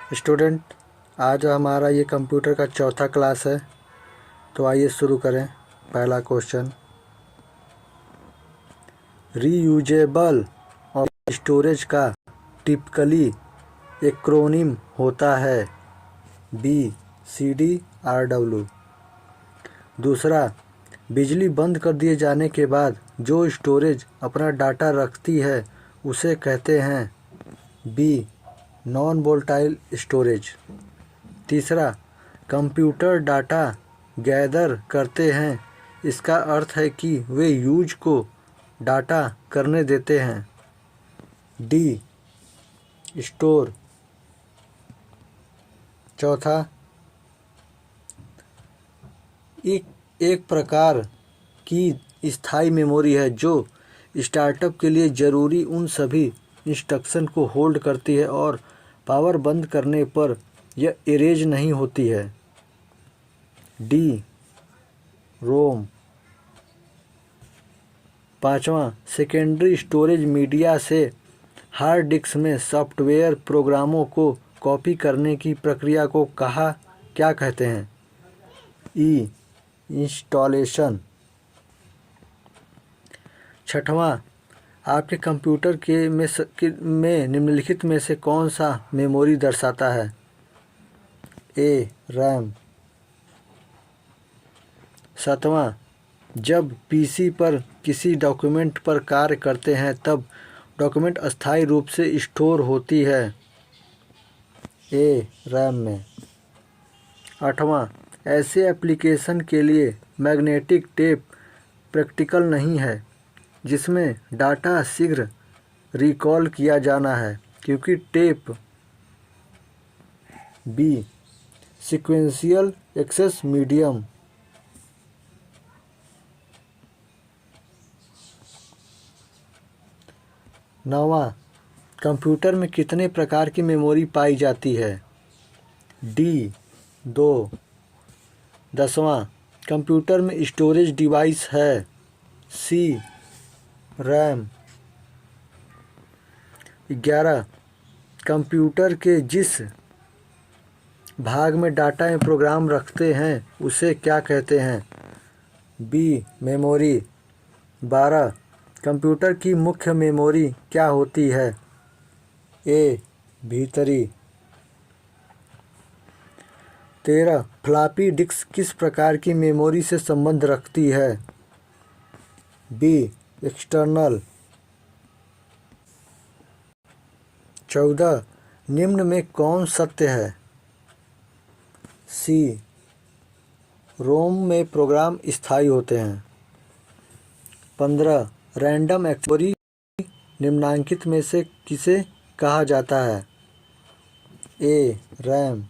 Student, आज हमारा ये कंप्यूटर का चौथा क्लास है। तो आइए शुरू करें। पहला क्वेश्चन, रीयूजेबल और स्टोरेज का टिपिकली एक्रोनिम होता है BCDRW। दूसरा, बिजली बंद कर दिए जाने के बाद जो स्टोरेज अपना डाटा रखती है उसे कहते हैं B नॉन वोलेटाइल स्टोरेज। तीसरा, कंप्यूटर डाटा गैदर करते हैं, इसका अर्थ है कि वे यूज को डाटा करने देते हैं D स्टोर। चौथा, एक प्रकार की स्थायी मेमोरी है जो स्टार्टअप के लिए ज़रूरी उन सभी इंस्ट्रक्शन को होल्ड करती है और पावर बंद करने पर यह इरेज नहीं होती है D रोम। पाँचवा, सेकेंडरी स्टोरेज मीडिया से हार्ड डिस्क में सॉफ्टवेयर प्रोग्रामों को कॉपी करने की प्रक्रिया को क्या कहते हैं E इंस्टॉलेशन। छठवां, आपके कंप्यूटर में निम्नलिखित में से कौन सा मेमोरी दर्शाता है A रैम। सातवां, जब PC पर किसी डॉक्यूमेंट पर कार्य करते हैं तब डॉक्यूमेंट अस्थायी रूप से स्टोर होती है A रैम में। आठवां, ऐसे एप्लीकेशन के लिए मैग्नेटिक टेप प्रैक्टिकल नहीं है जिसमें डाटा शीघ्र रिकॉल किया जाना है क्योंकि tape B sequential access medium. नौवां, कंप्यूटर में कितने प्रकार की मेमोरी पाई जाती है D 2। दसवां, कंप्यूटर में स्टोरेज डिवाइस है C रैम। 11, कंप्यूटर के जिस भाग में डाटा में प्रोग्राम रखते हैं उसे क्या कहते हैं B मेमोरी। 12, कंप्यूटर की मुख्य मेमोरी क्या होती है A भीतरी। 13, फ्लॉपी डिस्क किस प्रकार की मेमोरी से संबंध रखती है B एक्सटर्नल। 14, निम्न में कौन सत्य है C रोम में प्रोग्राम स्थायी होते हैं। 15, रैंडम एक्सेस निम्नांकित में से किसे कहा जाता है A रैम।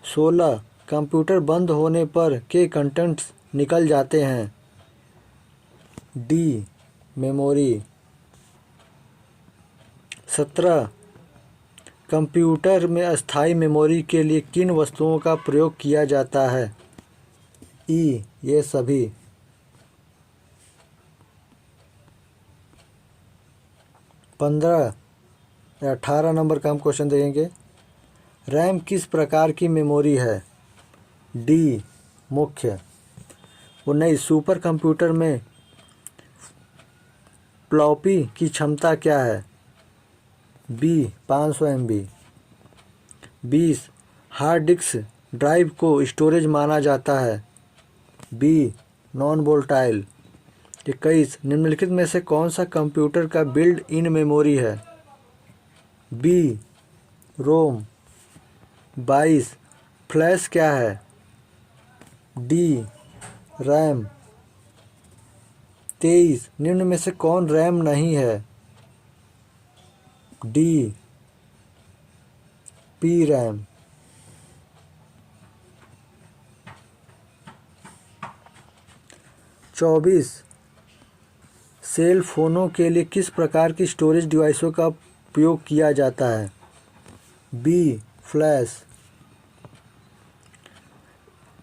16, कंप्यूटर बंद होने पर के कंटेंट्स निकल जाते हैं D मेमोरी। 17, कंप्यूटर में अस्थायी मेमोरी के लिए किन वस्तुओं का प्रयोग किया जाता है E ये सभी। 18 नंबर का हम क्वेश्चन देखेंगे। रैम किस प्रकार की मेमोरी है D मुख्य। 19, सुपर कंप्यूटर में फ्लॉपी की क्षमता क्या है B 500 MB। 20, hard disk drive को स्टोरेज माना जाता है B नॉन वोलेटाइल। 21, निम्नलिखित में से कौन सा कंप्यूटर का बिल्ड इन मेमोरी है B रोम। 22, फ्लैश क्या है D रैम। 23, निम्न में से कौन रैम नहीं है D P रैम। 24, सेल फोनों के लिए किस प्रकार की स्टोरेज डिवाइसों का उपयोग किया जाता है B फ्लैश।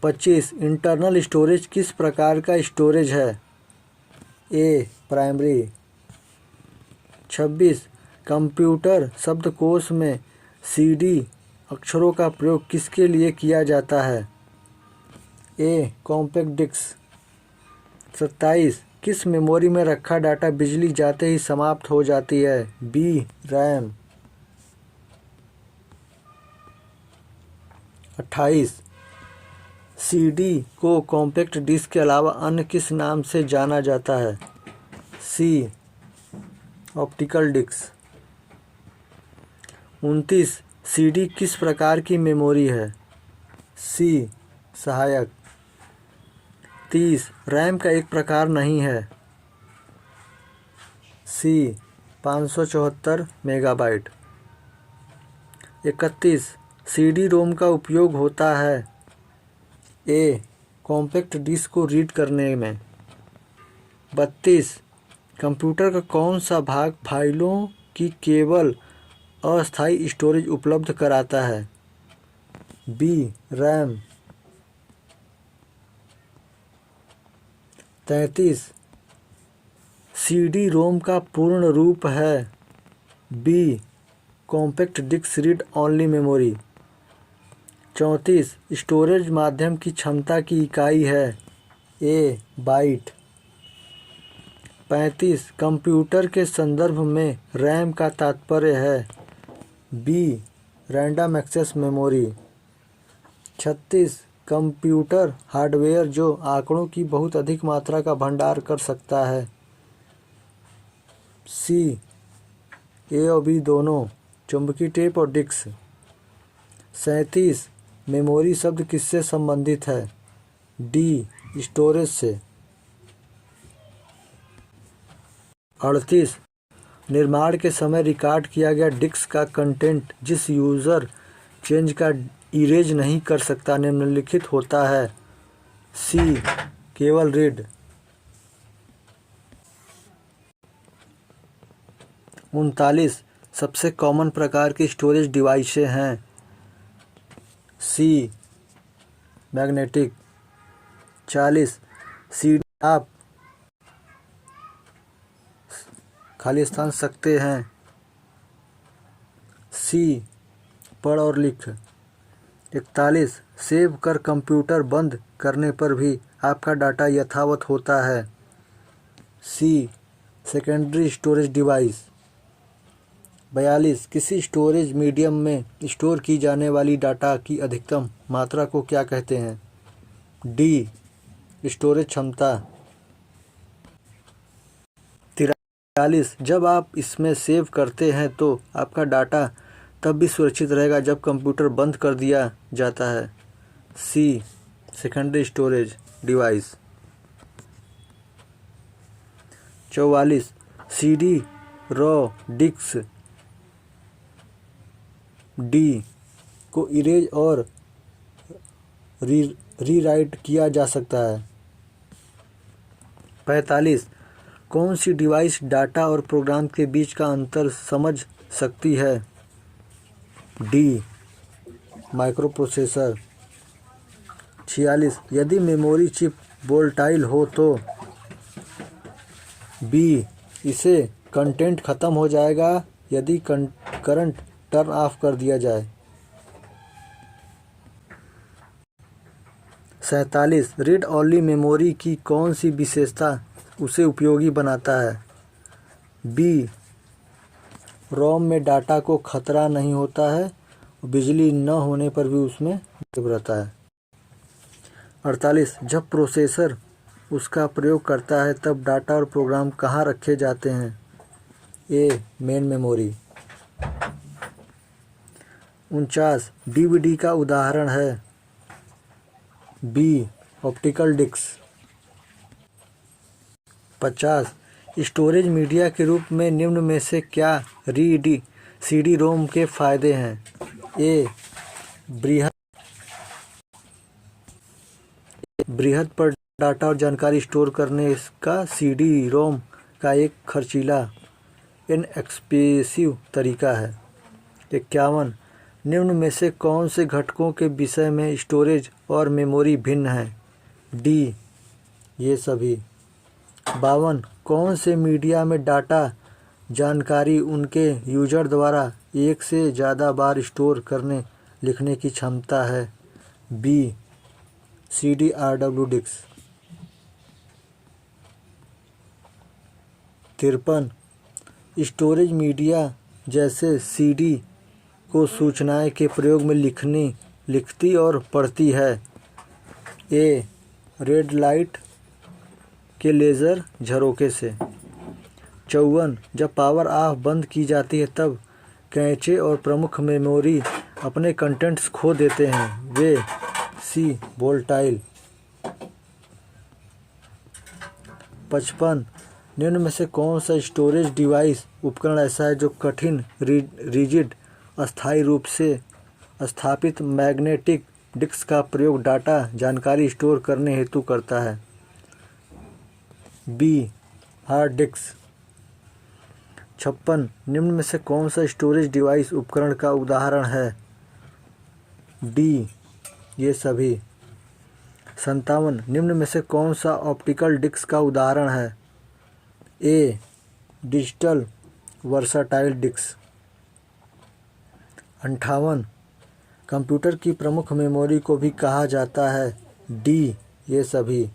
25, इंटरनल स्टोरेज किस प्रकार का स्टोरेज है A प्राइमरी। 26, कंप्यूटर शब्दकोश में सीडी अक्षरों का प्रयोग किसके लिए किया जाता है? ए. Compact disc. 27. किस मेमोरी में रखा डाटा बिजली जाते ही समाप्त हो जाती है? बी. रैम। 28. सीडी को कॉम्पैक्ट डिस्क के अलावा अन्य किस नाम से जाना जाता है? सी. Optical disc. 29. सीडी किस प्रकार की मेमोरी है? सी. सहायक। 30. रैम का एक प्रकार नहीं है? सी. 574 मेगाबाइट। 31. सीडी रोम का उपयोग होता है? ए. कॉम्पैक्ट डिस्क को रीड करने में। 32. कंप्यूटर का कौन सा भाग फाइलों की केवल अस्थायी स्टोरेज उपलब्ध कराता है? बी. रैम। 33. सीडी रोम का पूर्ण रूप है? B. Compact disc read only memory. 34. Storage माध्यम की क्षमता की इकाई है? ए. बाइट। 35. कंप्यूटर के संदर्भ में रैम का तात्पर्य है? B. Random access memory. 36. Computer hardware जो आंकड़ों की बहुत अधिक मात्रा का भंडार कर सकता है? सी. ए और बी दोनों, चुंबकीय टेप और डिस्क। 37. मेमोरी शब्द किससे संबंधित है? डी. स्टोरेज से। 38. निर्माण के समय रिकॉर्ड किया गया डिस्क का कंटेंट जिस यूज़र चेंज का इरेज नहीं कर सकता निम्नलिखित होता है? सी. केवल रीड। 39. सबसे कॉमन प्रकार की स्टोरेज डिवाइसें हैं? सी. मैग्नेटिक। 40. सीडी आप खाली स्थान सकते हैं? सी. पढ़ और लिख। 41. सेव कर कंप्यूटर बंद करने पर भी आपका डाटा यथावत होता है? सी. Secondary storage device. 42. किसी स्टोरेज मीडियम में स्टोर की जाने वाली डाटा की अधिकतम मात्रा को क्या कहते हैं? डी. स्टोरेज क्षमता। 43. जब आप इसमें सेव करते हैं तो आपका डाटा तब भी सुरक्षित रहेगा जब कंप्यूटर बंद कर दिया जाता है? C. Secondary storage device. 44. CD raw disc D को इरेज और रीराइट किया जा सकता है? 45. कौन सी डिवाइस डाटा और प्रोग्राम के बीच का अंतर समझ सकती है? डी. माइक्रोप्रोसेसर। 46. यदि मेमोरी चिप वोलेटाइल हो तो? बी. इसे कंटेंट खत्म हो जाएगा यदि करंट टर्न ऑफ कर दिया जाए। 47. रीड ओनली मेमोरी की कौन सी विशेषता उसे उपयोगी बनाता है? बी. रोम में डाटा को खतरा नहीं होता है, बिजली न होने पर भी उसमें एक्टिव रहता है। 48. जब प्रोसेसर उसका प्रयोग करता है तब डाटा और प्रोग्राम कहाँ रखे जाते हैं? ए. Main memory. 49. डीवीडी का उदाहरण है? B. Optical disc. 50. Storage media के रूप में निम्न में से क्या सीडी रोम के फायदे हैं? ए. बृहद पर डाटा और जानकारी स्टोर करने का सीडी रोम का एक खर्चीला इनएक्सपेंसिव तरीका है। 51. निम्न में से कौन से घटकों के विषय में स्टोरेज और मेमोरी भिन्न हैं? डी. ये सभी। 52. कौन से मीडिया में डाटा जानकारी उनके यूजर द्वारा एक से ज़्यादा बार स्टोर करने लिखने की क्षमता है। B CDRW disc. 53 storage media जैसे CD को सूचनाएं के प्रयोग में लिखती और पढ़ती है। ए रेड लाइट के लेज़र झरोके से। 54 जब पावर ऑफ बंद की जाती है तब कैचे और प्रमुख मेमोरी अपने कंटेंट्स खो देते हैं। वे सी वोलेटाइल। 55 निम्न में से कौन सा स्टोरेज डिवाइस उपकरण ऐसा है जो कठिन रिजिड अस्थायी रूप से स्थापित मैग्नेटिक डिस्क का प्रयोग डाटा जानकारी स्टोर करने हेतु करता है। B hard disk. 56 निम्न में से कौन सा स्टोरेज डिवाइस उपकरण का उदाहरण है। डी ये सभी। 57 निम्न में से कौन सा ऑप्टिकल डिस्क का उदाहरण है। ए डिजिटल वर्साटाइल डिस्क। 58 कंप्यूटर की प्रमुख मेमोरी को भी कहा जाता है। डी ये सभी।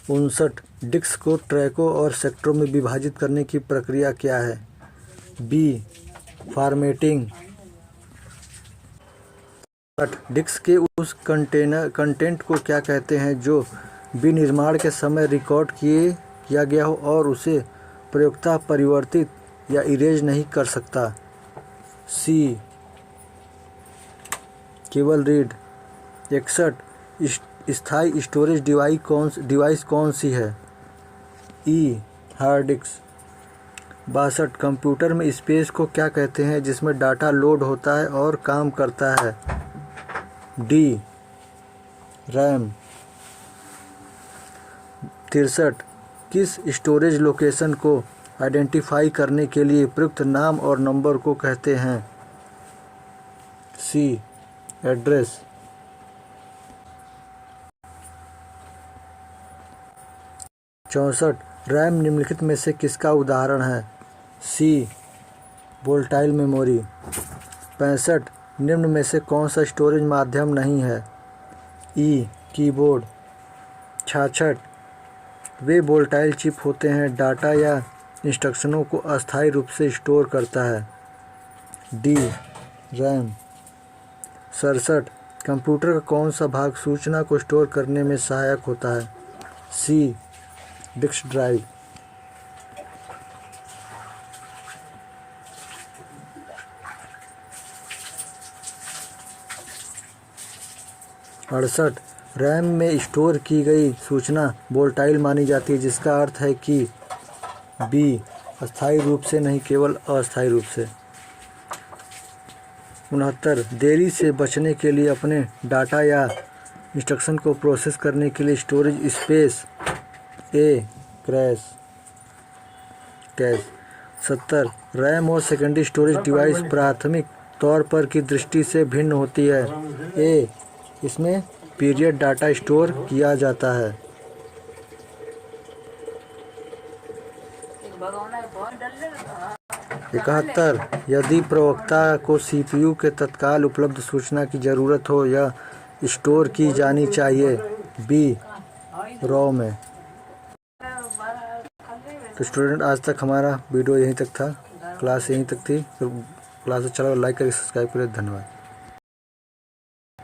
59 डिस्क को ट्रैकों और सेक्टरों में विभाजित करने की प्रक्रिया क्या है। B formatting. डिस्क के उस कंटेंट को क्या कहते हैं जो विनिर्माण के समय रिकॉर्ड किया गया हो और उसे प्रयोक्ता परिवर्तित या इरेज नहीं कर सकता। सी केवल रीड। 61 स्थायी स्टोरेज डिवाइस कौन सी है। ई हार्ड डिस्क। 62 कंप्यूटर में स्पेस को क्या कहते हैं जिसमें डाटा लोड होता है और काम करता है। D RAM. 63 किस स्टोरेज लोकेशन को आइडेंटिफाई करने के लिए प्रयुक्त नाम और नंबर को कहते हैं। सी एड्रेस। 64 रैम निम्नलिखित में से किसका उदाहरण है। सी वोलेटाइल मेमोरी। 65 निम्न में से कौन सा स्टोरेज माध्यम नहीं है। ई कीबोर्ड। 66 वे वोलेटाइल चिप होते हैं डाटा या इंस्ट्रक्शनों को अस्थायी रूप से स्टोर करता है। D RAM. 67 कंप्यूटर का कौन सा भाग सूचना को स्टोर करने में सहायक होता है। सी डिस्क ड्राइव। 68 रैम में स्टोर की गई सूचना वोलेटाइल मानी जाती है जिसका अर्थ है कि बी अस्थायी रूप से नहीं केवल अस्थायी रूप से। 69 देरी से बचने के लिए अपने डाटा या इंस्ट्रक्शन को प्रोसेस करने के लिए स्टोरेज स्पेस। ए कैश। 70 रैम और सेकेंडरी स्टोरेज डिवाइस प्राथमिक तौर पर की दृष्टि से भिन्न होती है। ए इसमें पीरियड डाटा स्टोर किया जाता है। 71 यदि प्रवक्ता को CPU के तत्काल उपलब्ध सूचना की ज़रूरत हो या स्टोर की जानी चाहिए। बी रॉ में। तो स्टूडेंट आज तक हमारा वीडियो यहीं तक था, क्लास यहीं तक थी। क्लास अच्छा लगा लाइक करके सब्सक्राइब करें। धन्यवाद।